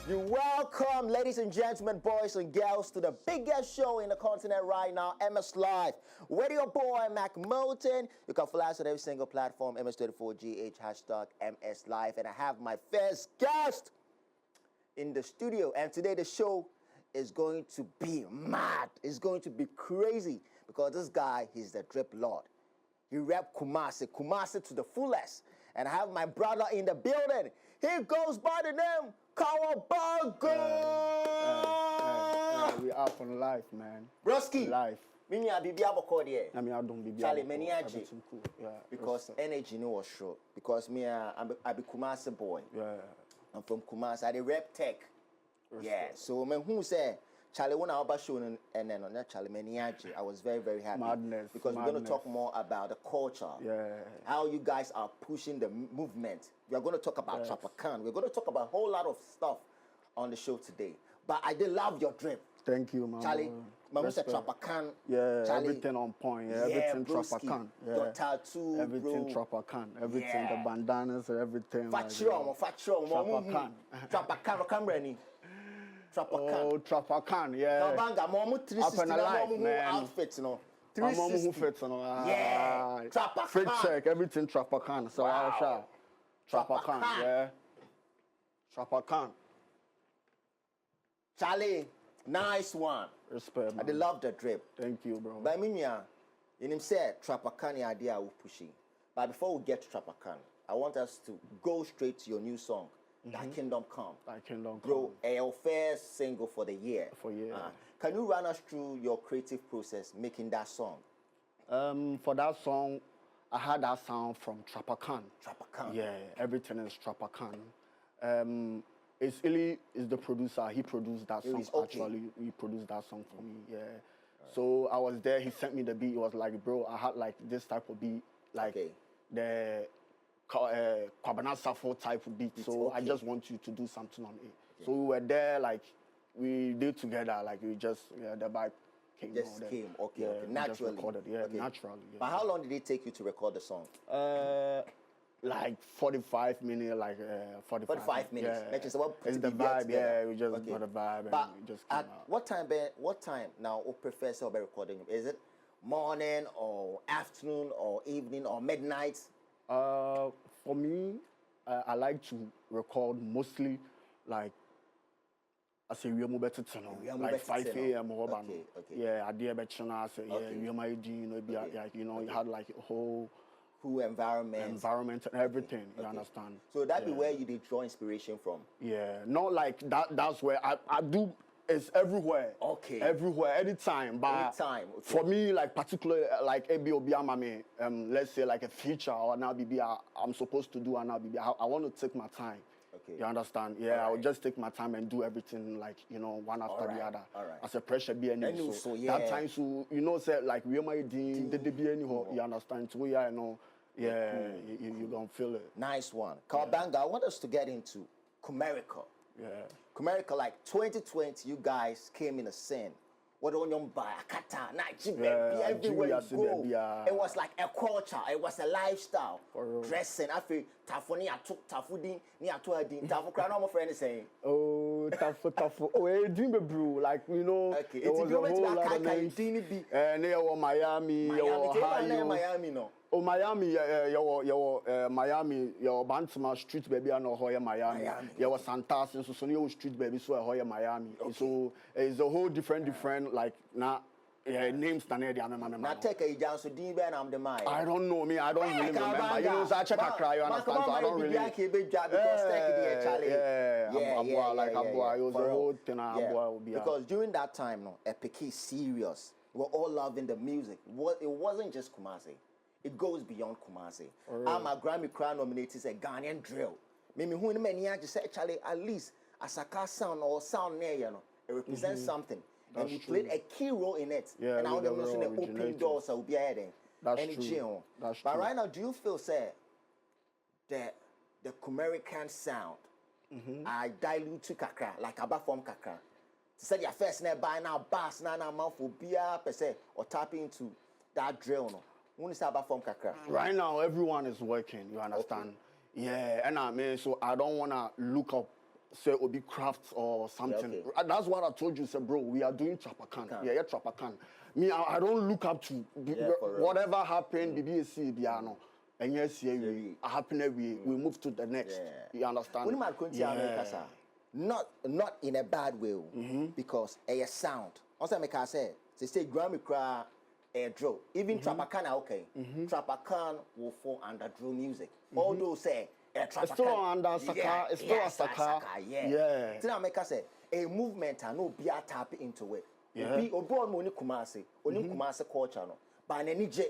You welcome, ladies and gentlemen, boys and girls, to the biggest show in the continent right now, MS Live. With your boy, Mac Moulton. You can follow us on every single platform, MS24GH, hashtag MS Live. And I have my first guest in the studio. And today the show is going to be mad. It's going to be crazy because this guy, he's the drip lord. He rep Kumasi to the fullest. And I have my brother in the building. He goes by the name Kawabanga. We up on life, man. Broski. Life. Mini abibi aboko there. I mean, I don't be Charlie, many aji. Cool. Yeah. Because energy no was sure. Because me, I be Kumasi boy. Yeah. I'm from Kumasi. I the rep tech. Yeah. So man, who say Charlie when I was showing and then on that Charlie many aji, I was very, very happy. Madness. Because we're going to talk more about the culture. Yeah. How you guys are pushing the movement. We are going to talk about Trapakan. We're going to talk about a whole lot of stuff on the show today. But I did love your drip. Thank you, man. Charlie, Mama said Trapakan. Yeah, Charlie, everything on point. Yeah, everything Trapakan. Yeah. Your tattoo, everything Trapakan. Everything, the bandanas, everything. Trapakan. Trapakan, camera ni. Trapakan. Oh, Trapakan, yeah. Kawabanga, momu 360 man. Outfits, no. 360. Fits, no. Yeah. Trapakan. Fit check, everything Trapakan. So I'll shout. Trapakan, yeah. Trapakan. Charlie, nice one. Respect, man. I love the drip. Thank you, bro. But I mean, in him said, Trapakan idea will pushing. But before we get to Trapakan, I want us to go straight to your new song, Thy Kingdom Come. Thy Kingdom Come. Bro, your first single for the year. Can you run us through your creative process making that song? For that song, I had that sound from Trapakan. Trapakan. Yeah, everything is Trapakan. It's Illy is the producer. He produced that song. Actually, he produced that song for me. Yeah. So I was there. He sent me the beat. He was like, bro, I had like this type of beat, like the Kawabanga Safo type of beat. So I just want you to do something on it. So we were there, like we did together, like we just the vibe came. Naturally. Just recorded, naturally. Yeah. But how long did it take you to record the song? Like 45 minutes, like 45 minutes. Yeah. It's about it's the vibe, yeah. We just got the vibe but and we just came at out. What time now or prefer to be recording? Is it morning or afternoon or evening or midnight? For me, I like to record mostly like I say we are better to like 5 a.m. Yeah, I did better now. I say we are my you know, you had like a whole environment and everything. You understand? So that be where you did draw inspiration from. Yeah, not like that. That's where I do. It's everywhere. Everywhere, anytime. But for me, like particularly like let's say like a feature or now I'm supposed to do and now I want to take my time. You understand? Yeah, I will just take my time and do everything like, you know, one after the other. As a pressure be any so that time so you know say like we might do you understand? So yeah, I know. Yeah, you gonna feel it. Nice one. Kawabanga, I want us to get into Kumerica. Yeah. Kumerica, like 2020, you guys came in a scene. What on your Akata, everywhere you go. It was like a culture, it was a lifestyle. Dressing, I feel Tafoni, I took Tafudi, near to a din, Tafu Crown, my friend is saying. Oh, Tafu. Oh, dream bro, like, you know, it was a whole lot of names. Near Miami, Miami, no. Oh, Miami, Miami, your Bantama street baby, I know how Miami. You was Santas and so street baby, so I Miami. So it's a whole different, like now. Names than any other man. Now take a chance to deep and I'm the mind. I don't know me. I don't really remember. You know, I check a cry. You understand? So I don't really. Yeah. It was a whole thing. Because during that time, no, Epic is serious. We're all loving the music. It wasn't just Kumasi. It goes beyond Kumasi. My Grammy Crown nominated is a Ghanaian drill. Maybe who many just say Charlie at least Asakaa sound or sound near you know it represents something. And you played a key role in it. Yeah, and I don't know the open doors will be adding. That's true. But right now, do you feel say that the Kumerican sound I dilute to kakra like a form kakra? To say your first net by now bass now mouth will be per se or tap into that drill no. Right now, everyone is working, you understand? Yeah, and I mean, so I don't want to look up say obi crafts or something. Yeah, okay. That's what I told you, say, bro. We are doing Trapakan. Yeah, Trapakan. Me, I don't look up to whatever happened. BBC, Biano. And yes, we happen we move to the next. You understand? Not in a bad way, because a sound. Also, make I say, say Grammy cry a drill. Even Trapakan okay. Trapakan will fall under drill music. Although say it's still under Asakaa. It's still Asakaa. Yeah. So now make I say a movement and no be a tap into it. Be obo mo ni Kumasi, oni Kumasi culture no. But any j.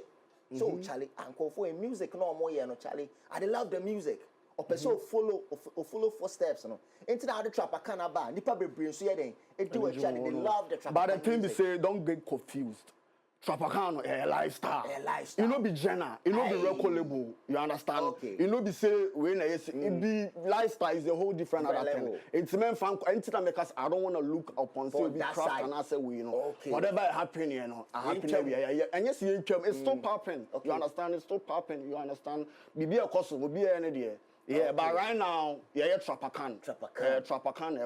So Charlie, uncle for music no more no Charlie. I love the music. Or person follow footsteps no. Into the Trapakan aba, nipa bebre so ye den. It do actually they love the Trapakan. But the thing be say don't get confused. Trapakan a lifestyle. You know be genre, you know be record label. You understand? Okay. You know be say when it be lifestyle is a whole different other thing. It's men fan anything make us I don't want to look upon say be craft and I say we you know whatever happen you know happen we and yes you it's still popping. You understand? It's still popping. You understand? Be a cost will be any day. Yeah, but right now, Trapakan. Trapakan,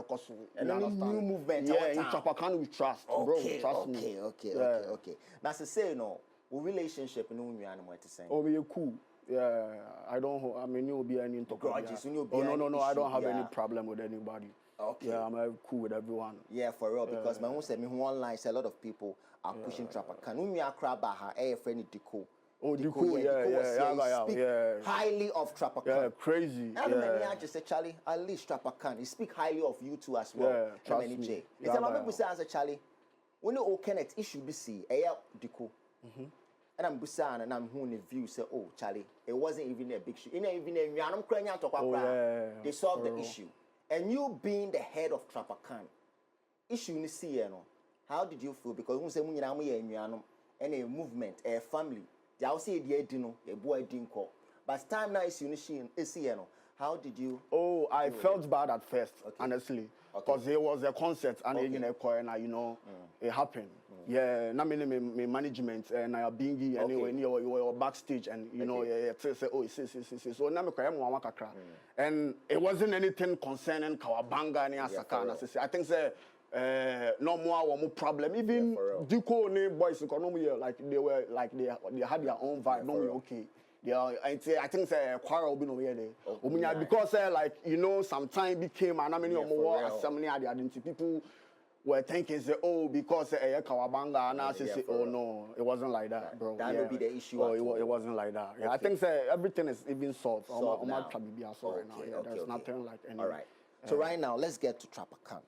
and then new movement. Yeah, in Trapakan we trust, bro. Trust me. Okay. Now, to say no, relationship no we animal to say. Oh, we cool. Yeah, I mean, you'll be any grudges. No, I don't have any problem with anybody. Okay. Yeah, I'm cool with everyone. Yeah, for real, because my own said me online, a lot of people are pushing Trapakan. When we are crab her, friend Diko. Oh, Diko, yeah. Highly of Trapakan. Yeah, crazy. I just say, Charlie, at least Trapakan. He speak highly of you too as well. Yeah, trust me. It's a lot of people say, Charlie, when you all connect, issue be see, Diko. And I'm Busan and I'm who the view say, oh, Charlie, it wasn't even a big issue. They solved the issue. And you being the head of Trapakan, issue you see, how did you feel? Because we say, and a movement, a family. They say the Edino, a boy didn't call. But time now is how did you? Oh, I felt bad at first, honestly. Because there was a concert and in a corner, you know, it happened. Yeah, na me management and I being anyway you were backstage and you know say oh so na me kwa mo wan kakra. And it wasn't anything concerning Kawabanga and Asakaa. I think say no more problem. Even Duko ne boys like they had their own vibe. No, okay. Yeah, I think quarrel be no there. Because like you know, some time became and many more assembly at the identity people were thinking say oh because Kawabanga and I say oh no, it wasn't like that, bro. That would be the issue. Oh, it wasn't like that. Yeah, I think everything is even solved. Now. There's nothing like any. All right. So right now, let's get to Trapakan.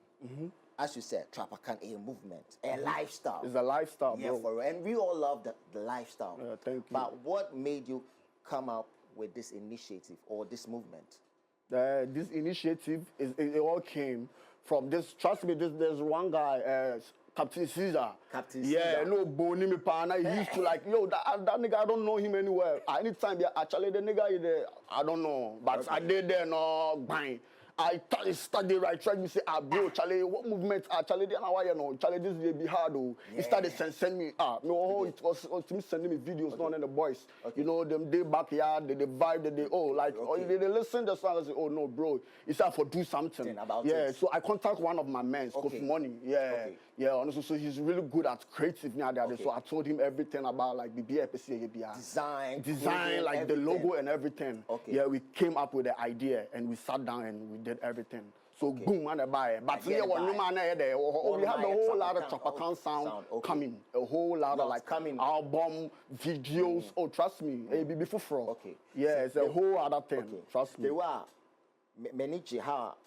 As you said, Trapakan a movement, a lifestyle. It's a lifestyle, bro. And we all love the lifestyle. Yeah, thank you. But what made you come up with this initiative or this movement? This initiative it all came from this. Trust me, there's one guy, Captain Caesar. Yeah, no bony me partner. He used to like, yo, that nigga, I don't know him anywhere. Anytime, actually, the nigga is there, I don't know. But I did there, no, bang. I studied right, tried to say, bro, Charlie, what movement Charlie, you know, Charlie, this will be hard, though. He started sending me, no, it was him sending me videos, not in the boys. You know, them, they backyard, they vibe, they listen to the song and say, oh, no, bro, it's time for do something. So I contact one of my men, Kofi Money, yeah, honestly, so he's really good at creative now. So I told him everything about like the design, like the logo and everything. Yeah, we came up with the idea and we sat down and we did everything. So boom, and buy. But we have the whole lot of Trapakan sound coming, a whole lot of like coming album, videos. Oh, trust me, before. Yeah, it's a whole other thing. Trust me. There were many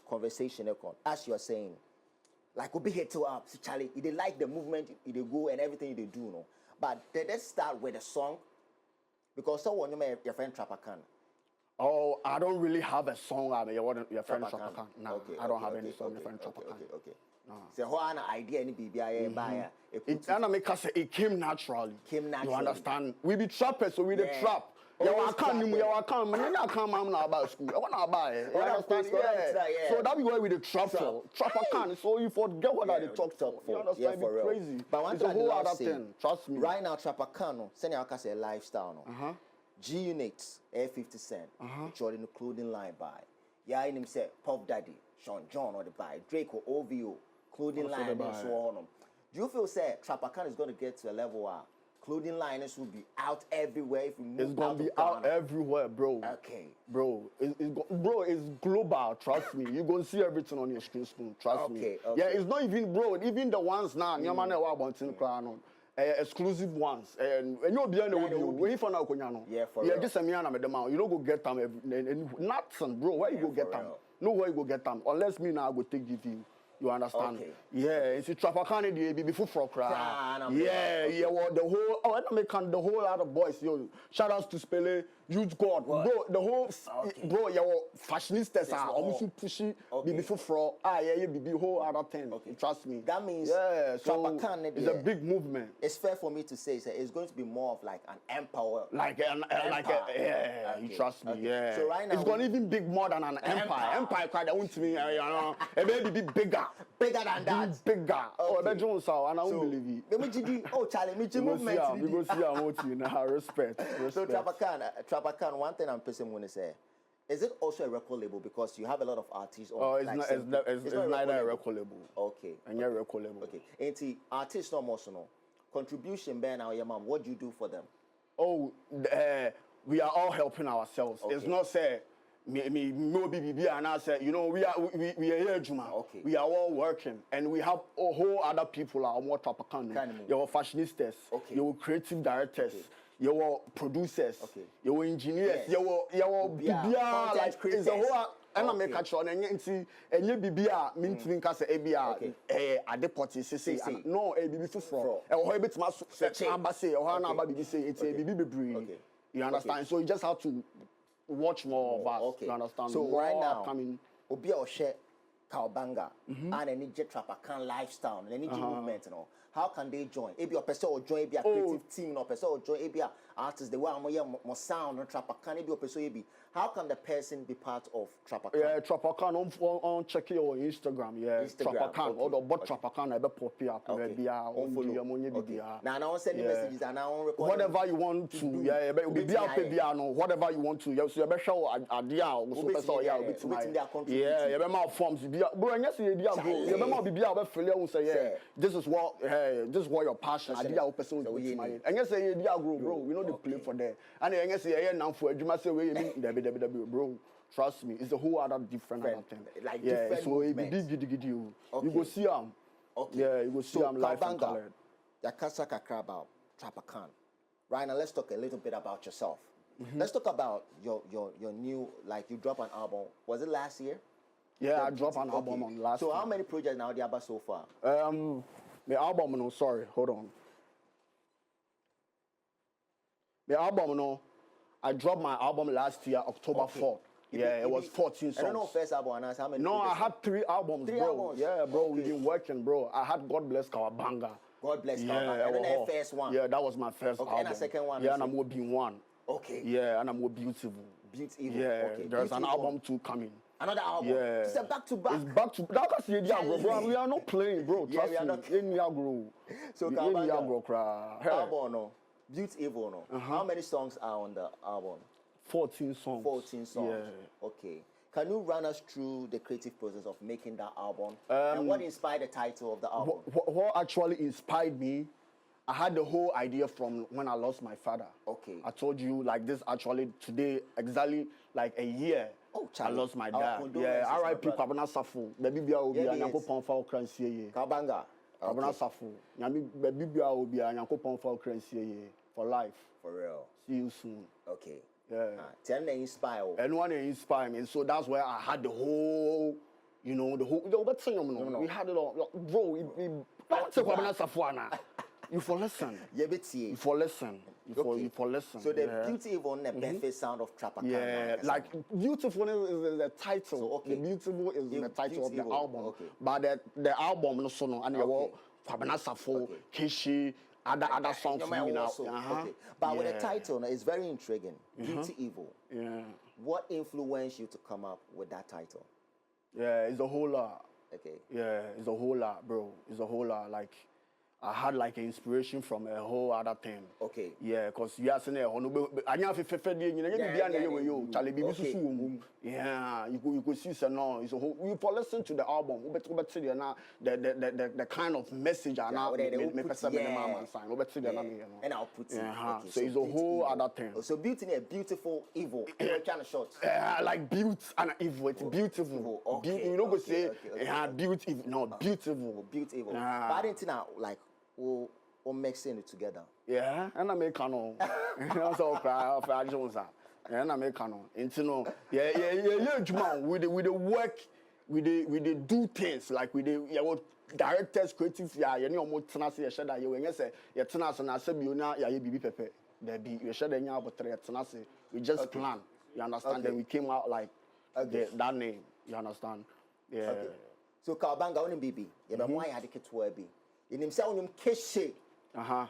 conversation as you are saying. Like we be here to Charlie, they like the movement, they go and everything they do, no. But let's start with a song because someone your friend Trapakan. Oh, I don't really have a song. Your friend Trapakan. No, I don't have any song. Your friend Trapakan. So how an idea any BBI buyer? It came naturally. You understand? We be trappers, so we the trap. I can't, man. I can't, man. About school. I want to buy. You understand? So that be why we the trap for Trapakan. So you forget what I talk for. You understand? Be crazy. But it's a whole other thing. Trust me. Right now, Trapakan, send your say lifestyle. G Units, Air 50 Cent, which are in the clothing line by. Yeah, I him say Puff Daddy, Sean John or the buy, Drake or OVO, clothing line and so on. Do you feel say Trapakan is going to get to a level where clothing lines will be out everywhere if we move It's gonna be out everywhere, bro. Okay. Bro, it's global, trust me. You're gonna see everything on your screen, trust me. Okay. Yeah, it's not even, bro, even the ones now, exclusive ones. And you'll be on the way, wait for now, yeah, for yeah, just a me and I'm you don't go get them, nothing, bro. Where you go get them? No way you go get them. Unless me now, I go take give you. You understand? Okay. Yeah, it's a Trapakan the before for cry. Yeah, well, the whole other boys, yo. Shout outs to Spele, Youth God, bro. The whole, bro, your fashionistas are almost pushy before for be whole other thing. Okay. Trust me. That means Trapakan is a big movement. It's fair for me to say it's going to be more of like an empire. You trust me. Okay. Yeah. So right now it's going to even big more than an empire. Empire quite that wants me, you know. It may be bigger. Bigger than that. Bigger. Oh, I don't know, and I don't believe it. Oh, Charlie, me movement. We go see our motive now. Respect. So Trapakan, one thing I'm personally going to say, is it also a record label because you have a lot of artists on? Oh, it's neither a record label. Okay. And you're a record label. Okay. And artists no more so no. Contribution Ben now your mom. What do you do for them? Oh, we are all helping ourselves. Okay. It's not say me no BBB and I say, you know, we are here, Juma. Okay. We are all working, and we have a whole other people are more Trapakan. Your fashionistas, your creative directors, your producers, your engineers, your BBR, like it's a whole. And I make a sure and you BBR mean to think as a ABR at the party say no a BB for a bit say or Hana baby say it's a BB. You understand? So you just have to watch more of us. You understand? So more right now, coming. Obi or share Kawabanga and any Trapakan lifestyle and any movement and all. How can they join? Maybe a person or join a creative team, or person or join a artist. The way more sound or Trapakan. Maybe a person how can the person be part of Trapakan? Yeah, Trapakan on check your Instagram. Yeah, Trapakan. Or the bot Trapakan ever pop up. Now I send messages and now on record. Whatever you want to. Yeah, whatever you want to. Yeah, so you better show idea. Yeah, you better forms. Bro, and yes, you better be able to say this is what. This is what your passion. Idea person. And yes, you grow, bro. We know the play for that. And yes, now for you must say bro, trust me, it's a whole other different thing. Like so it be big you go see him. Yeah, you go see him live and colored. Yakasa kakra about Trapakan. Right now, let's talk a little bit about yourself. Let's talk about your new, like you dropped an album. Was it last year? Yeah, I dropped an album on last year. So how many projects now do you have so far? My album, no, sorry, hold on. The album, no, I dropped my album last year, October 4th. Yeah, it was 14 songs. I don't know first album, how many? No, I had 3 albums, Three bro. albums? Yeah, bro, we've been working, bro. I had God Bless Kawabanga. God Bless Kawabanga. And then that first one. Yeah, that was my first album. And the second one? Yeah, and I'm more being one. Okay. Yeah, and I'm more beautiful. Beautiful. Yeah, okay. there's an album 2 coming. Another album? Yeah. It's a back-to-back. It's back-to-back. That's the idea, bro. We are not playing, bro. Trust me. So Kawabanga. Album, no. Beautiful, no. How many songs are on the album? 14 songs. 14 songs. Yeah. Okay. Can you run us through the creative process of making that album? And what inspired the title of the album? What actually inspired me, I had the whole idea from when I lost my father. Okay. I told you, like this actually today, exactly like a year. Oh, I lost my dad. Yeah, R.I.P. Kwabena Safu. Baby Bia Obi, Nyankopon fa okransie. Kawabanga. Kwabena Safu. Baby Bia Obi, Nyankopon fa okransie for life. For real. See you soon. Okay. Yeah. Tell me inspire. Anyone inspire me. So that's where I had the whole, you know, we had it all. Bro, you for listen. You for listen. You for listen. So the beautiful and the perfect sound of Trapakan. Yeah, like beautiful is the title. So, okay. The beautiful is the title of the album. Okay. But the album no so no and your Kwabena Safo, Kishi, other songs coming out. Okay. But with the title, it's very intriguing. Beauty Evil. Yeah. What influenced you to come up with that title? Yeah, it's a whole lot. Okay. Yeah, it's a whole lot, bro. It's a whole lot. Like I had like an inspiration from a whole other thing. Okay. Yeah, because you are saying, yeah. you could see say no. It's a whole. You for listen to the album. The kind of message and now and I'll put it. So it's a whole other thing. So beauty a beautiful evil. Kind of short. Like beauty and evil. It's beautiful. Okay. You know go say beautiful. No, beautiful. Beautiful. But I didn't think now like we'll mixing it together. Yeah, and I make canon. Also cry of Jones. And I make canon. And you know, yeah, with the work, with the do things like with the directors, creatives, you know, more tenacity, that you when you say, you're tenacity, and I said, you know, yeah, you be pepe. There be, you should know about tenacity. We just plan. You understand? Then we came out like that name. You understand? Yeah. Okay. So Kawabanga on BB, you know, why I had to get to be. In himself, him kiss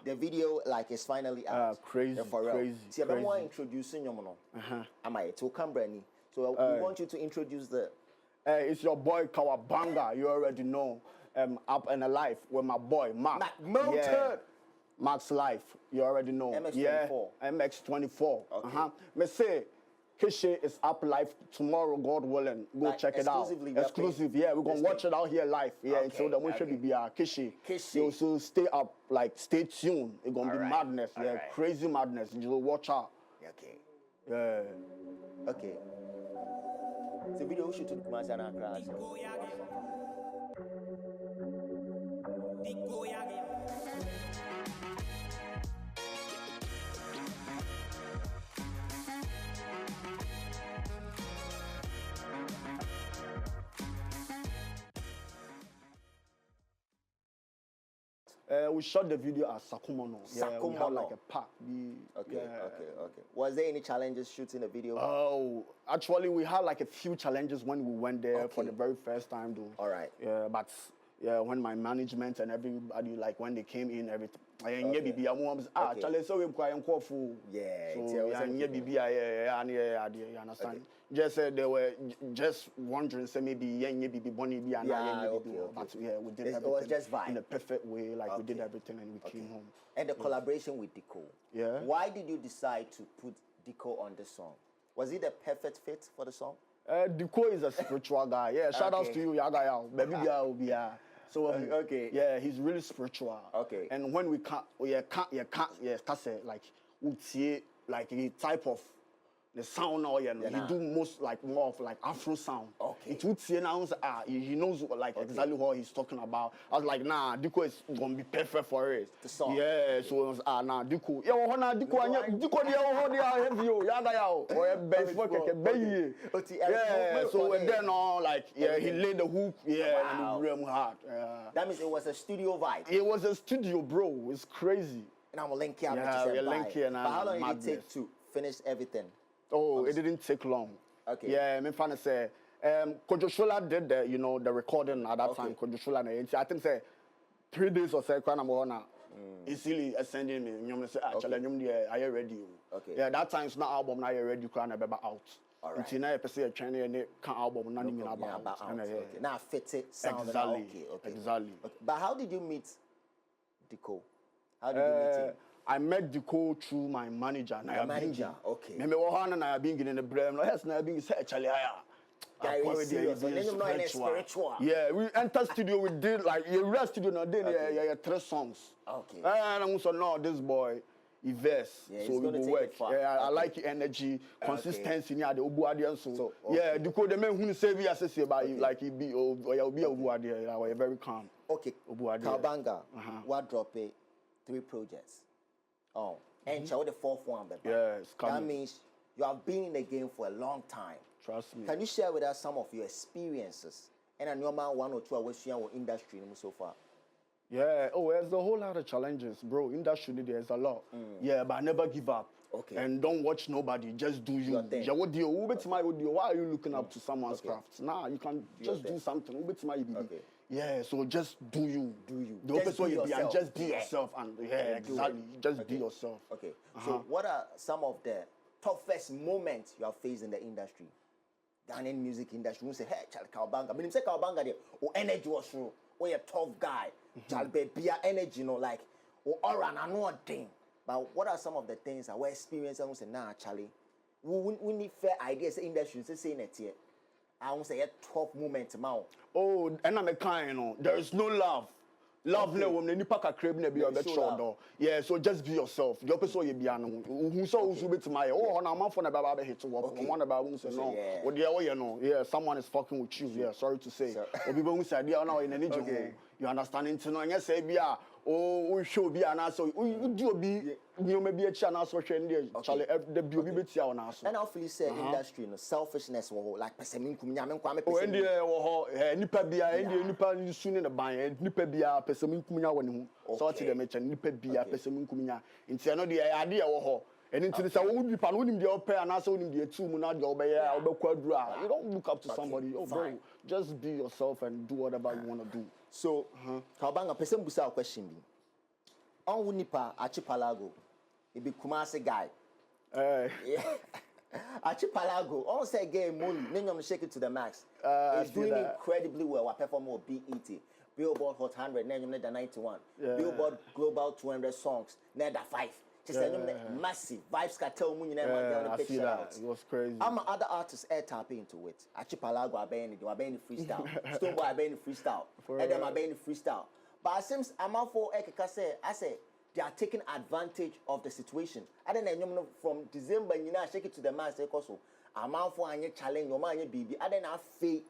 the video like is finally out. Crazy. See, I'm more introducing you, am I to Cambrani? So we want you to introduce the. It's your boy Kawabanga. You already know. Up and alive with my boy Mark. Yeah. Mark's life. You already know. MX24. Yeah. MX24. Okay. Me say. Kishi is up live tomorrow, God willing. Go like check it out. Exclusive, yeah. We're gonna watch it out here live. Yeah, okay, so the one should be Kishi. So stay up, like stay tuned. It's gonna be madness, crazy madness. You will watch out. Okay. Yeah. Okay. The video shoot to the commercial and crash. We shot the video at Sakumono. Yeah, we had like a park. Okay. Was there any challenges shooting the video? Oh, actually, we had like a few challenges when we went there for the very first time, though. All right. Yeah, but when my management and everybody, like when they came in, everything. You understand? Just they were just wondering, say maybe but yeah, we did everything just in a perfect way. Like we did everything and we came home. And the collaboration with Diko. Yeah. Why did you decide to put Diko on the song? Was it the perfect fit for the song? Diko is a spiritual guy. Yeah, shout outs to you, Yaga. Baby, so yeah, he's really spiritual. Okay. And when we can't, like like a type of the sound now, he do most like more of like Afro sound. Okay. It would see now he knows like exactly what he's talking about. I was like, nah, Diko is gonna be perfect for it. The song. Yeah, so it was nah, Diko. Yeah, so and then like he laid the hook, and really hard. That means it was a studio vibe. It was a studio, bro. It's crazy. And I'm link here. We're link here now. But how long did it take to finish everything? Oh, it didn't take long. Okay. Yeah, I'm trying to say, Kojoshola did the recording at that time. Kojoshola, I think say 3 days or so. Easily sending me. You say actually, are you ready? Okay. Yeah, that time it's not album. Now you're ready. Crying about out. All right. Until now, you say China and can't album. Nothing about. Okay. Now fit it. Sound exactly. Okay. Exactly. Okay. But how did you meet Diko? How did you meet him? I met Diko through my manager. Your manager, okay. Me I have been getting the blame. Yes, I have been actually spiritual. Yeah, we enter studio. We did like a studio. Now then, 3 songs. Okay. And I also know this boy. He verse, so we will work. Yeah, I like your energy, consistency. Yeah, the Obuadian so. Yeah, Diko the man who say we assess about like he be or you'll be Obuadian. We're very calm. Okay. Kawabanga, what drop 3 projects. Oh, and show the 4th one, baby. Yes, that means you have been in the game for a long time. Trust me. Can you share with us some of your experiences and a normal 1 or 2 hours in our industry so far? Yeah, there's a whole lot of challenges, bro. Industry, there's a lot. Yeah, but never give up. Okay. And don't watch nobody. Just do you. Why are you looking up to someone's craft? Nah, you can just do something. Okay. Yeah, so just do you. The opposite way you be and just be yourself. And exactly. Just be yourself. Okay. So what are some of the toughest moments you have faced in the industry? Ghanaian music industry. You say, hey, Charlie Kawabanga. I mean, say Kawabanga there. Energy was true. You're a tough guy. Charlie be energy, like aura and no thing. But what are some of the things that we experience and we say, nah, Charlie, we need fair ideas in the industry, saying it here. I won't say a tough moment now. Oh, and I'm a kind, you know. There is no love. Love no woman, any pack a crib never be a bit short. Yeah, so just be yourself. Your person you be an who saw who's with my on a month on a baby hit to walk. One about who say no. What the you know, yeah, someone is fucking with you. Yeah, sorry to say. Or people who said, yeah, now in any job. You understand into no, and yes, say, yeah, oh, we should be an answer. You do be, you may be a channel social media, Charlie, the beauty on us. And I feel say industry, no selfishness, like Pessamin Kumyaman Kwame. Oh, India, Nipa Bia, India, Nipa soon in the buy, Nipa Bia, Pessamin Kumya, when so to the match, and Nipa Bia, Pessamin Kumya. It's another idea of her. And into this, I would be paludim the opera and also in the 2 Muna Jobaya, or Quadra. You don't look up to somebody. Oh, bro, just be yourself and do whatever you want to do. So, Kawabanga, person busa question me. On Wunipa, Archipelago, it be Kumasi guy. Archipelago, on say game money, then you shake it to the max. It's doing incredibly well. I perform more BET, Billboard Hot 100, then you need the 91, Billboard Global 200 songs, then the 5. Just massive vibes cartel money never I see that. It was crazy. I'm other artists air tapping into it. Archipelago I been freestyle. Stoneboy I been freestyle. Edem I been freestyle. But it seems I'm out for I say they are taking advantage of the situation. I don't know from December you know shake it to the man say also I'm out for any challenge your man baby. I don't have faith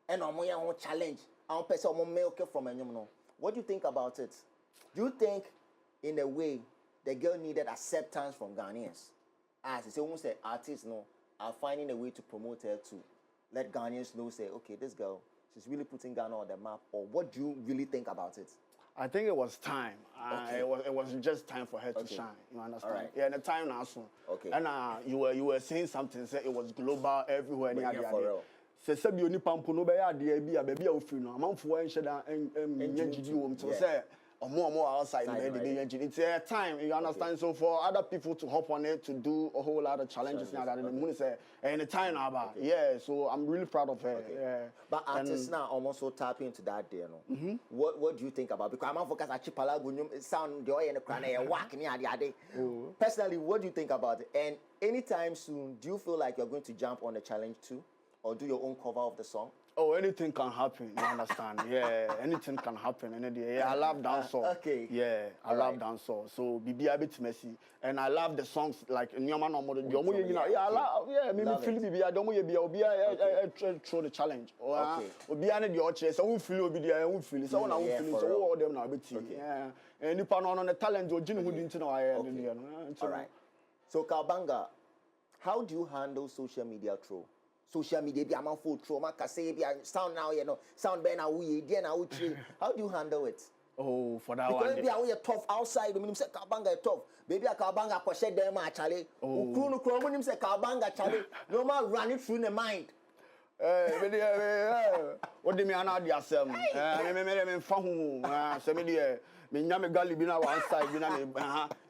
and I'm on challenge. I'm person I'm milk from no. What do you think about it? Do you think in a way the girl needed acceptance from Ghanaians? As they say, artists are finding a way to promote her to let Ghanaians know, say, okay, this girl, she's really putting Ghana on the map. Or what do you really think about it? I think it was time. It was just time for her to shine. You understand? Right. Yeah, and the time now soon. Okay. And you were saying something. Say it was global everywhere. For real. Say sabi oni pampo no be ya de bia baby a ofiri no amanfo en hyeda en nyagidi wom to say more outside it's a time, you understand. So for other people to hop on it to do a whole lot of challenges now that the say and the time now about so I'm really proud of her. Yeah. But artists now almost so tap into that day, What do you think about? Because I'm on focus Archipelago sound the oil in the crown walking the Personally, what do you think about it? And anytime soon, do you feel like you're going to jump on the challenge too? Or do your own cover of the song? Oh, anything can happen, you understand? Yeah, anything can happen. Yeah, I love dancehall. Okay. Yeah, I love dancehall. So, be a bit messy. And I love the songs like Nyama no more. I love, maybe feel Bibi, I don't want throw the challenge. Or be an idiot, so we feel be there, we feel it. So, I will feel it. So, all them now, yeah. And you pan on the talent, or Jin who didn't know I am. All right. So, Kawabanga, how do you handle social media troll? Social media be amount full trauma say be sound now sound be now we dey now we how do you handle it? Oh, for that because one be we tough outside we say Kawabanga tough baby Kawabanga kwashe dem actually ukru no kro we say Kawabanga chale no man run it through the mind what do me ana dia asem me fa hu se me dey me nyame gali bi na one side bi na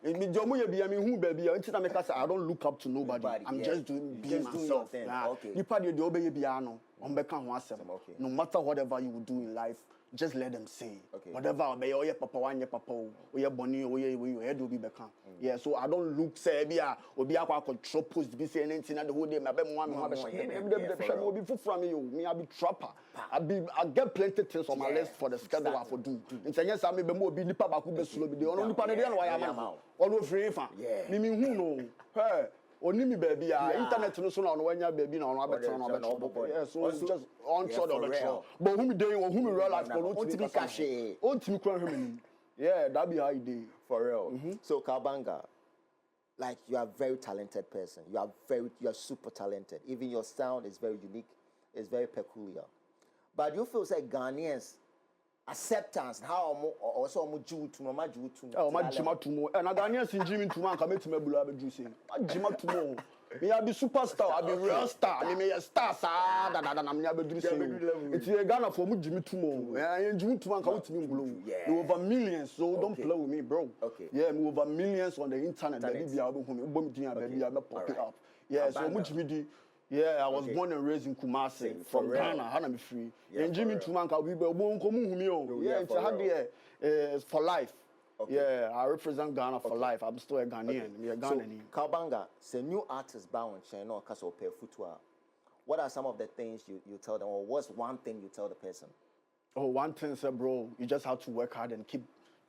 me jomu ye bia me hu ba bia until na me say I don't look up to nobody. I'm just doing myself. Nipa de obeye bia no on beka ho asem. No matter whatever you will do in life, just let them say whatever obey oye papa wanye papa oye boni oye we do be beka. Yeah, so I don't look say bia obi akwa control post be say anything na the whole day me be mo be from me I be trapper. I get plenty things on my list for the schedule I for do. Ntenye sa me be mo obi nipa ba ku be slow be dey ono nipa na dey na wa ya ma ono free fa me hu no hey oni mi baby internet no so na ono wanya baby na ono abetra na abetra yeah so it's just on short of the show but who me dey who me real life go to be cash on timi kwan hwe yeah that be how it dey for real. So Kawabanga, like you are a very talented person, you are super talented, even your sound is very unique, it's very peculiar, but you feel like Ghanaians acceptance how also mo ju to ma ju to ma jima to mo and Ghanaians in jimi to man ka metima bulu abeju say ma jima to mo me I be superstar I be real star me a star sa da na me abedu say it's a Ghana for mo jimi to mo and jimi to man ka utimi bulu over millions so don't play with me bro yeah me over millions on the internet that be able to me bom din abedu I pop it up yeah so mo jimi di. Yeah, I was born and raised in Kumasi from Ghana. How am free? And Jimmy Tumanka, we be born Kumumio. Yeah, it's hard there for life. Yeah, I represent Ghana for life. I'm still a Ghanaian. Me a Ghanaian. So, Kawabanga, say new artist bound China cause of pay footwear. what are some of the things you tell them, or what's one thing you tell the person? Oh, one thing, sir, bro, you just have to work hard and keep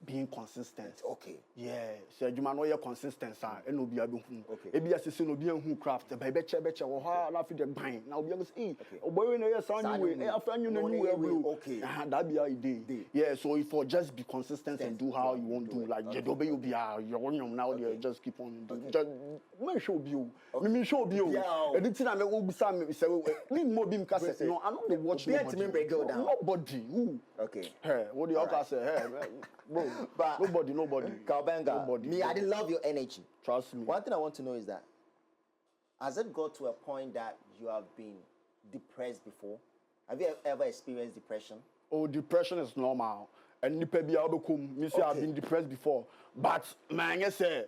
being consistent. Okay. Yeah. So you man know you're consistent, sir. And no be able to. Okay. Ebi asese no be who craft. But beche wo ha na fi the grind. Now be able to see. Oh boy, no yes sound you way. After you know you way. Okay. That be how it day. Yeah. So if you just be consistent and do how you want to, like you do you be your now there. Just keep on doing. Just me show you. Me show you. Anything I me go be some say me mo be mkase. No, I don't watch nobody. Who? Okay. Hey, what do you all say? Hey, bro. But nobody. Kawabanga, nobody. I didn't love your energy. Trust me. One thing I want to know is that, has it got to a point that you have been depressed before? Have you ever experienced depression? Oh, depression is normal. And I've been depressed before. But man, I say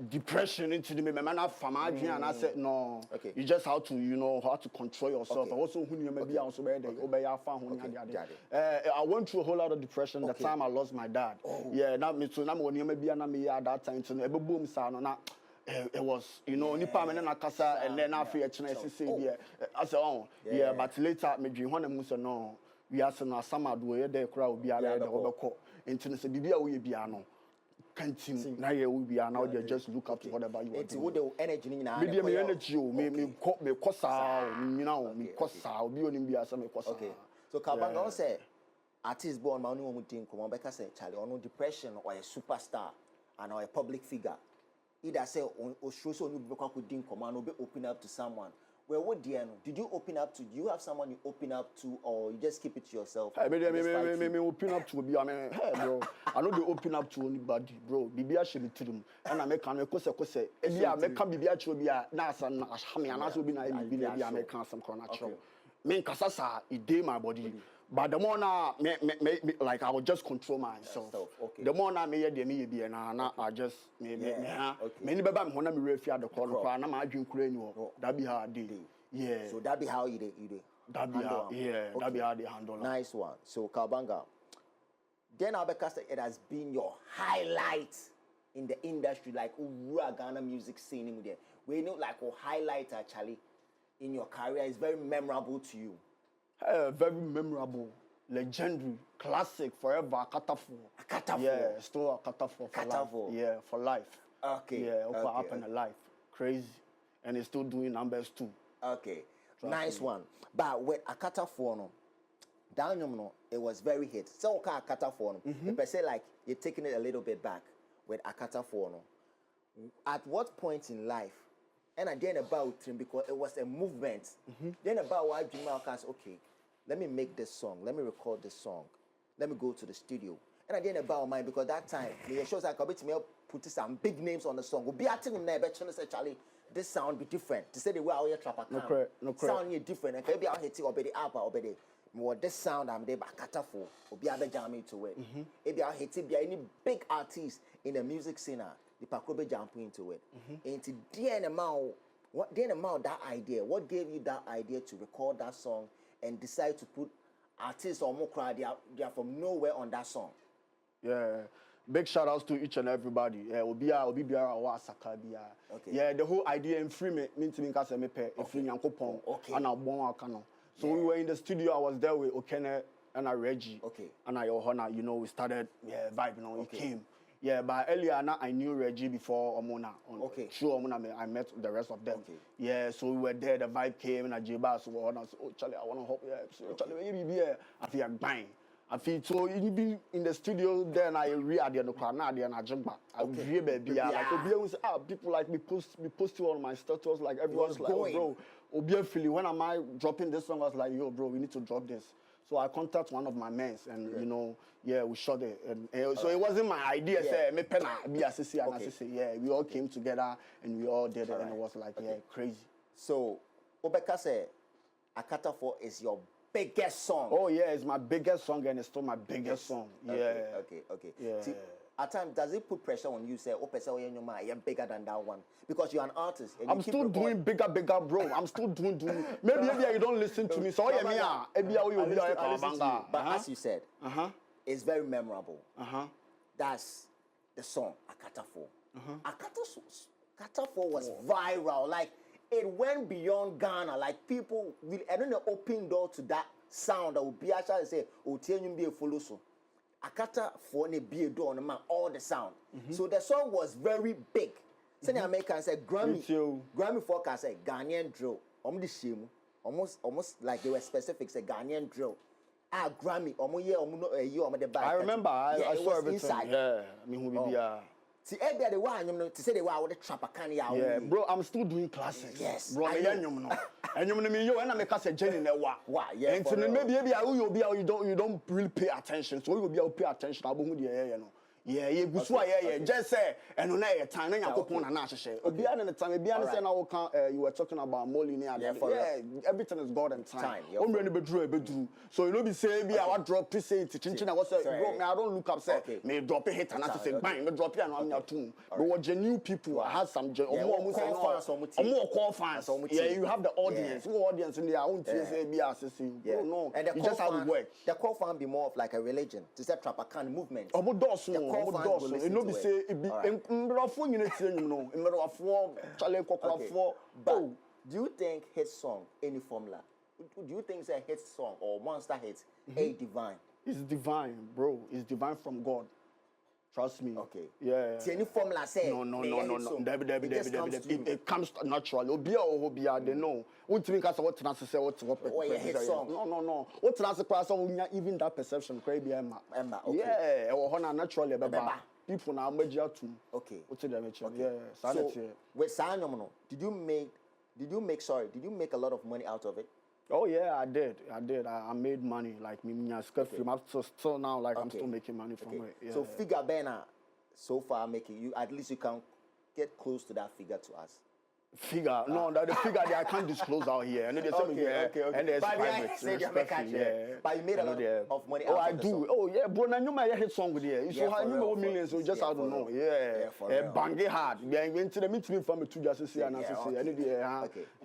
depression into the man and I said no. Okay. You just have to, how to control yourself. Okay. Also, when you maybe also I went through a whole lot of depression the time I lost my dad. Oh. Yeah, that me too. Maybe at that time to boom sound. It was, nipa me na kasa and then after I said, oh, yeah, but later me dream when I no, we asked na sama do there crowd be ala the obeko into the bibia we be ano. Can't now you will be now you just look up to whatever you want. It's what the energy me energy me kosa me kosa be on be as me kosa. Okay. So Kawabanga say artist born man no mutin come Beka say Charlie or no depression or a superstar and or a public figure. Either say on show so no be could din come and be open up to someone. Well, what did you open up to? Do you have someone you open up to, or you just keep it to yourself? Hey, me open up to be. I mean, hey, bro, I know they open up to anybody, bro. Bibia should be to them, and I make an kose. Bibia make can bibia should be a nasa na ashami and also be na bibia make some natural. Me kasasa it day my body. But the more now, like I will just control myself. Okay. The more now, me be and I just many baby I'm gonna be refi at the corner. I'm not doing cranial. That be how I did. Yeah. So that be how you did. That be how. Yeah. That be how they handle. Nice one. So Kawabanga, then Abeka said it has been your highlight in the industry, like Ghana music scene in there. We know like a highlight actually in your career is very memorable to you. Very memorable, legendary, classic, forever. Akatafo. Yeah, still Akatafo for life. Yeah, for life. Okay. Yeah, up in life. Crazy. And it's still doing numbers too. Okay. Nice one. But with Akatafo, no, it was very hit. So Akatafo, the per se like you're taking it a little bit back with Akatafo. At what point in life? And I didn't about him because it was a movement. Then about why Jimmy Alcas, okay, let me make this song, let me record this song, let me go to the studio. And I didn't about mine because that time, the shows I could put some big names on the song. We'll be acting in there, but say, Charlie, this sound be different. To say the way our Trapakan, no sound here different. And maybe I'll hit it or be the alpha or be the more this sound I'm there, but Katafo, or be other jamming to it. Maybe I'll hit it, be any big artist in the music scene. The Pakobe jump into it. And to the amount that idea, what gave you that idea to record that song and decide to put artists or more crowd they are from nowhere on that song? Yeah. Big shout outs to each and everybody. Yeah, Obi Asakaa. Okay. Yeah, the whole idea in free me mean to me cause me pay if you Yankopon and I born Akano. So we were in the studio, I was there with Okene and Reggie. Okay. And I Ohana, we started vibing he came. Yeah, but earlier I knew Reggie before Omona. Okay. Sure, Omona, I met the rest of them. Okay. Yeah, so we were there, the vibe came, and I J-Bass was on. Oh, Charlie, I want to help you. So, Charlie, maybe be here. I feel like bang. I feel so even in the studio, then I read the crowd, and I jump back. I really baby. Like, people like me post it on my status, like everyone's like, oh, bro, Obia Philly, when am I dropping this song? I was like, yo, bro, we need to drop this. So I contacted one of my men, and we shot it. And so it wasn't my idea. Say, me penna be assisi and assisi. Yeah, we all came together and we all did it, and it was like crazy. So, Obeka say, Akatafo is your biggest song. Oh yeah, it's my biggest song, and it's still my biggest song. Yeah. Okay. Yeah. See, at times, does it put pressure on you? Say, you're bigger than that one because you're an artist. And I'm still doing bigger, bro. I'm still doing. Maybe you don't listen to me. So but as you said, it's very memorable. That's the song Akatafo. Akatafo was viral. Like it went beyond Ghana. Like people really, I don't know, open door to that sound that would be actually say, "Oh, tell you be a follow so." Akata for ne be a door on the man, all the sound. So the song was very big. Send American say Grammy forecast say Ghanaian drill. The shame. Almost like they were specific. Say Ghanaian drill. Grammy. I remember. I saw everything. Inside. Yeah. I mean, who be See, every other one, to say they were with the Trapakan. Yeah, bro, I'm still doing classics. Yes, bro. And you know, and I make us a Jenny in what? Yeah. And so maybe you don't really pay attention. So you will be able to pay attention about who you know. Yeah, just say, and on a time, and you go on and share. Beyond the time, beyond the now, you were talking about Molly. Yeah, everything is God and time. I'm really bedroom. So you know, be say, be our drop, please say, teaching. I was saying, bro, I don't look up, say, may drop a hit and I say, bang, me drop it and I'm your tune. But what genuine people have some more call fans. Yeah, you have the audience, audience in their own tears, be assessing. No, and you just have to work. The call fan be more of like a religion. To say Trapakan movement. You know, be say it be for unity, you know, challenge for. But do you think his song any formula? Do you think it's a hit song or monster hit? A divine? It's divine, bro. It's divine from God. Trust me. Okay. Yeah. See any formula say? No. It comes naturally. Obia, they know. What think as what trans say what hit song? No. What trans class even that perception crazy Emma. Okay. Yeah, or naturally baba. People now major too. Okay. What's the mention? Okay. Yeah. So with Sanyomono, did you make a lot of money out of it? Oh yeah, I did. I made money. Like me, film up still now. Like I'm still making money from it. Yeah. So figure Bena, so far making you at least you can get close to that figure to us. Figure? No, that the figure that I can't disclose out here. And there's okay. And there's private. But you made a lot of money. Oh, I do. Oh yeah, bro. Now you might hit song with you. You saw how you know millions. So just I don't know. Yeah. Bang it hard. Yeah, went to the meeting from two just to see and say.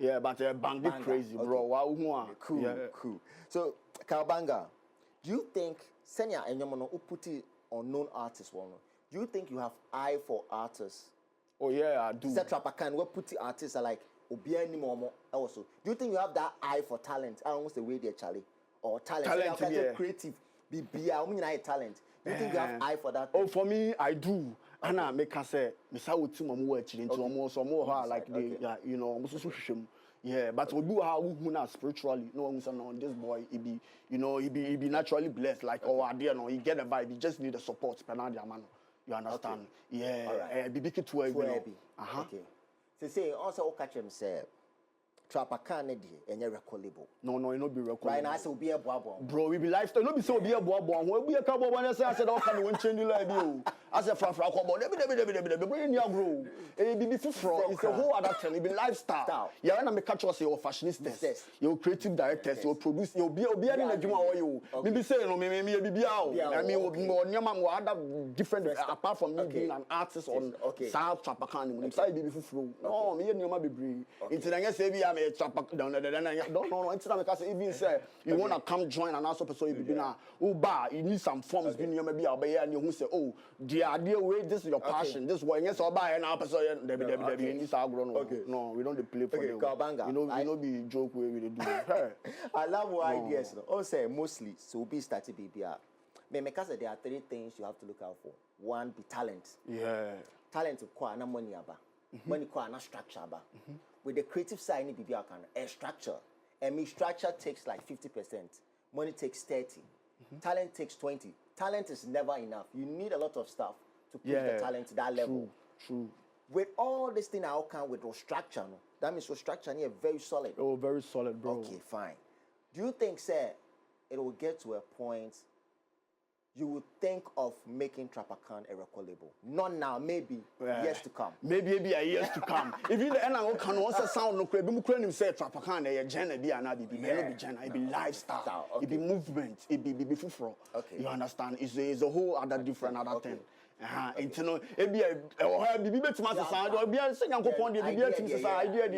Yeah, but bang it crazy, bro. Wow. Cool. So Kawabanga, do you think Senya and Yomono who put it on known artists? Do you think you have eye for artists? Oh yeah, I do. Trapakan, we put the artists are like Obiani Momo also. Do you think you have that eye for talent? I almost the way they're Charlie. Or talent. Yeah. Creative. Be talent. Do you think you have eye for that? Oh, for me, I do. And I make us say, Miss Awuti Mamu into almost more like the you know, almost yeah, but we do how we now spiritually. No one know this boy, he be naturally blessed. Like I no, he get a vibe. He just need the support. Man. You understand? Okay. Yeah. Be big to Okay. So say also catch him say Trapakan and your record label. No, it no be record. Right now, I say be a boabo. Bro, we be lifestyle. No be so be a boabo. When we a cowboy, when I said, "Oh, can you change the life you?" I said, "Fra cowboy, bring your bro. It be for it's a whole other thing. It be lifestyle. Yeah, when I make catch us, your fashionistas, your creative directors, your produce, your be in a juma or you. Maybe say no, me be out. I mean, we other different apart from me being an artist on South Trapakan. When I be for no, me and your be bring. It's an say we no, it's not because even say you wanna come join and also person you be now. You need some forms. Be you maybe and you say, oh, the idea way this is your passion. This way, yes, or buy and now person in this grown. No, we don't play for you. Kawabanga, you know be joke way we do. I love what ideas. Oh, say mostly so be started BBR. Because there are three things you have to look out for. One, be talent. Yeah. Talent is quite money aba. Money quite structure aba. With the creative side, you need a structure. And structure takes like 50%. Money takes 30%. Talent takes 20%. Talent is never enough. You need a lot of stuff to push the talent to that level. True. With all this thing I can with structure, that means structure is very solid. Oh, very solid, bro. Okay, fine. Do you think, sir, it will get to a point you would think of making Trapakan a record label? Not now, maybe years to come. Maybe a years to come. Even the end can also sound no crazy. Be say Trapakan a genre be another be genre, it be lifestyle, it be movement, it be fulfro. Okay. You understand? It's a whole other different other thing. It's no, it be a be better sound or be a second compound, be a idea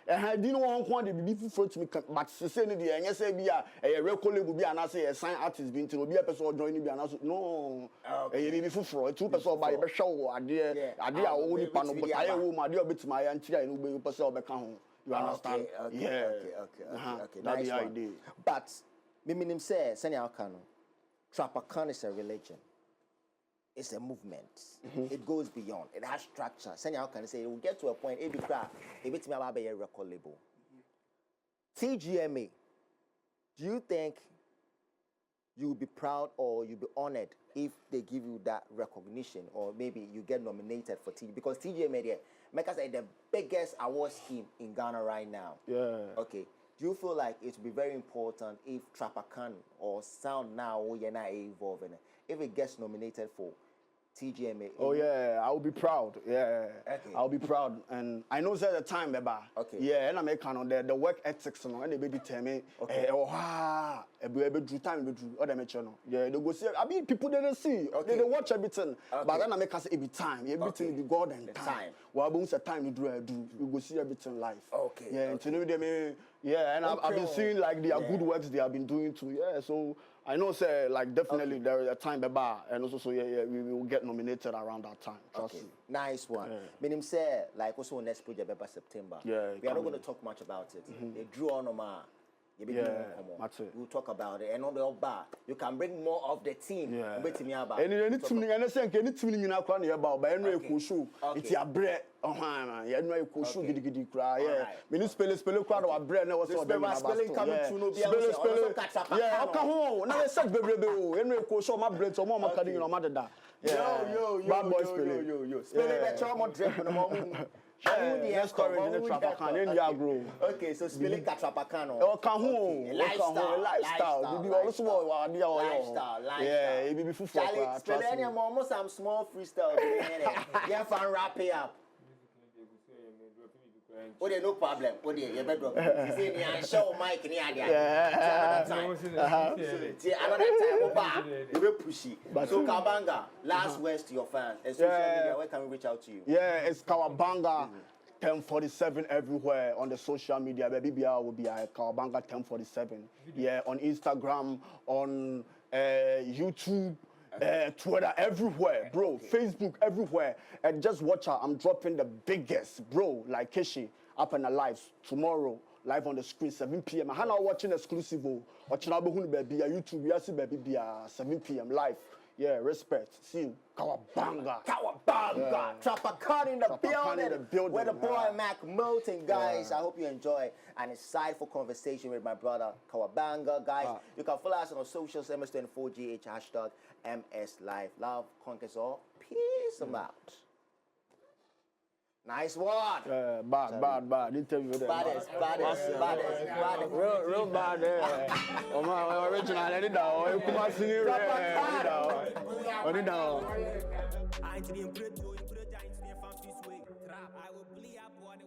there. Didn't want one be fulfro to me, but say the and say be a record label be an a sign artist being to be a person joining be an no. Be fulfro 2% by a show idea only panel, but I will my dear bit my auntie and will be person of the count. You understand? Okay. That's Nice the one. idea. But me say, send out Trapakan is a religion. It's a movement. It goes beyond. It has structure. Send out say it will get to a point. It be a record label. TGMA. Do you think you'll be proud or you'll be honored if they give you that recognition, or maybe you get nominated for TGMA? Because TGMA, make us say the biggest award scheme in Ghana right now. Yeah. Okay. Do you feel like it would be very important if Trapakan or Sound Now or you're not involved in it, if it gets nominated for TGMA? Oh yeah, I'll be proud. Yeah, okay. I'll be proud, and I know that the time, Beba. Okay. Yeah, and I make the work ethics, and they be determined. Okay. Every time we do, or they make yeah, they go see. I mean, people they don't see, okay. they don't watch everything. Okay. But then I make us every time, everything be God and time. Well, once a time we do, we go see everything live. Okay. Yeah, and today they may, yeah, and I've been seeing like their good works they have been doing too. Yeah, so. I know, say, like, definitely there is a time, Beba, and also, so, yeah, we will get nominated around that time. Trust me. Nice one. Meaning, say, like, also next project, Beba September. Yeah. We are not going to talk much about it. They drew on we'll talk about it. And on the bar, you can bring more of the team. Yeah. Anything you know, about, but anyway, show it's your bread. Oh, man, you know, you show giddy cry. Yeah, when you spell crowd or bread, no, what's spelling coming to no yeah, okay, home. Now, let's say, baby, anyway, show my bread, so mama cutting your mother. Yo. Bad boy spelling. Spelling that your mom drink on the moment. Let's courage in the Trapakan in Yagro. Okay, so spelling Trapakan. Oh, lifestyle. You also lifestyle. Yeah, it be full for spell any more some small freestyle. Yeah, fun wrap it up. Oh, no problem. Oh, you better see me and show Mike near there. Another time, you will push it. So, Kawabanga, last words to your fans and social media. Where can we reach out to you? Yeah, it's Kawabanga 1047 everywhere on the social media. Baby, will be Kawabanga 1047. Yeah, on Instagram, on YouTube. Twitter, everywhere, bro. Facebook, everywhere. And just watch out. I'm dropping the biggest, bro. Like Keshi, up and alive tomorrow, live on the screen, 7 p.m. I'm not watching exclusive. Watching baby, YouTube, you see baby, 7 p.m. live. Yeah, respect. See you. Kawabanga. Trapakan in the building. With the boy Mac Milton, guys. I hope you enjoy an insightful conversation with my brother Kawabanga, guys. You can follow us on our socials, MS24GH, hashtag MSLive. Love conquers all. Peace out. Nice one. Bad. Didn't tell you that. Baddest. Real bad. Oh my, original. Any down. You come and sing it. Any down. I ain't the imprint, you put a giant snare from this way. I will play up one.